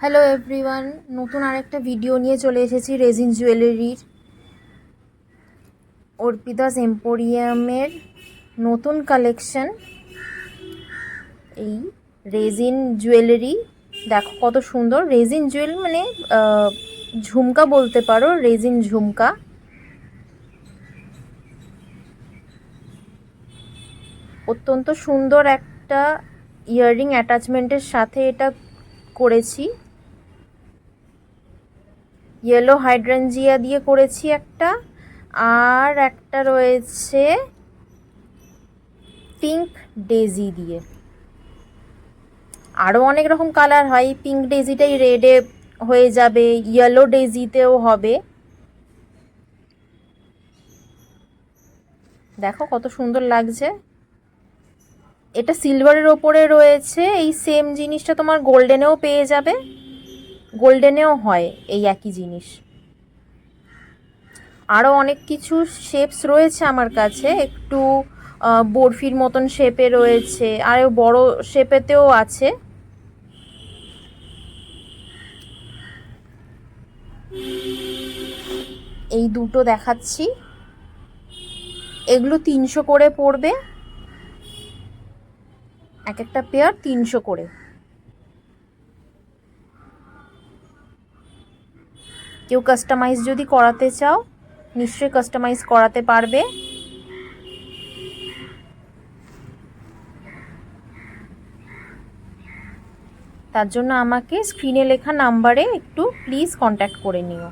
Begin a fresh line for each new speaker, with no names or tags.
Hello everyone, নতুন আরেকটা video নিয়ে চলে এসেছি রেজিন জুয়েলারির। অর্পিতাস এম্পোরিয়ামের নতুন কালেকশন এই রেজিন জুয়েলারি। দেখো কত সুন্দর রেজিন জুয়েল, মানে ঝুমকা বলতে পারো, রেজিন ঝুমকা। অত্যন্ত সুন্দর একটা ইয়াররিং অ্যাটাচমেন্টের সাথে এটা করেছি। ইয়েলো হাইড্রেনজিয়া দিয়ে করেছি একটা, আর একটা রয়েছে পিঙ্ক ডেজি দিয়ে। আরও অনেক রকম কালার হয়, পিঙ্ক ডেজিটাই রেডে হয়ে যাবে, ইয়েলো ডেজিতেও হবে। দেখো কত সুন্দর লাগছে। এটা সিলভারের ওপরে রয়েছে। এই সেম জিনিসটা তোমার গোল্ডেনেও পেয়ে যাবে, গোল্ডেনেও হয় এই একই জিনিস। আরও অনেক কিছু শেপস রয়েছে আমার কাছে, একটু বরফির মতন শেপে রয়েছে, আরও বড় শেপেতেও আছে। এই দুটো দেখাচ্ছি, এগুলো 300 করে পড়বে, এক একটা পেয়ার 300 করে। কেউ কাস্টমাইজ যদি করাতে চাও নিশ্চয়ই কাস্টমাইজ করাতে পারবে। তার জন্য আমাকে স্ক্রিনে লেখা নাম্বারে একটু প্লিজ কন্ট্যাক্ট করে নিও।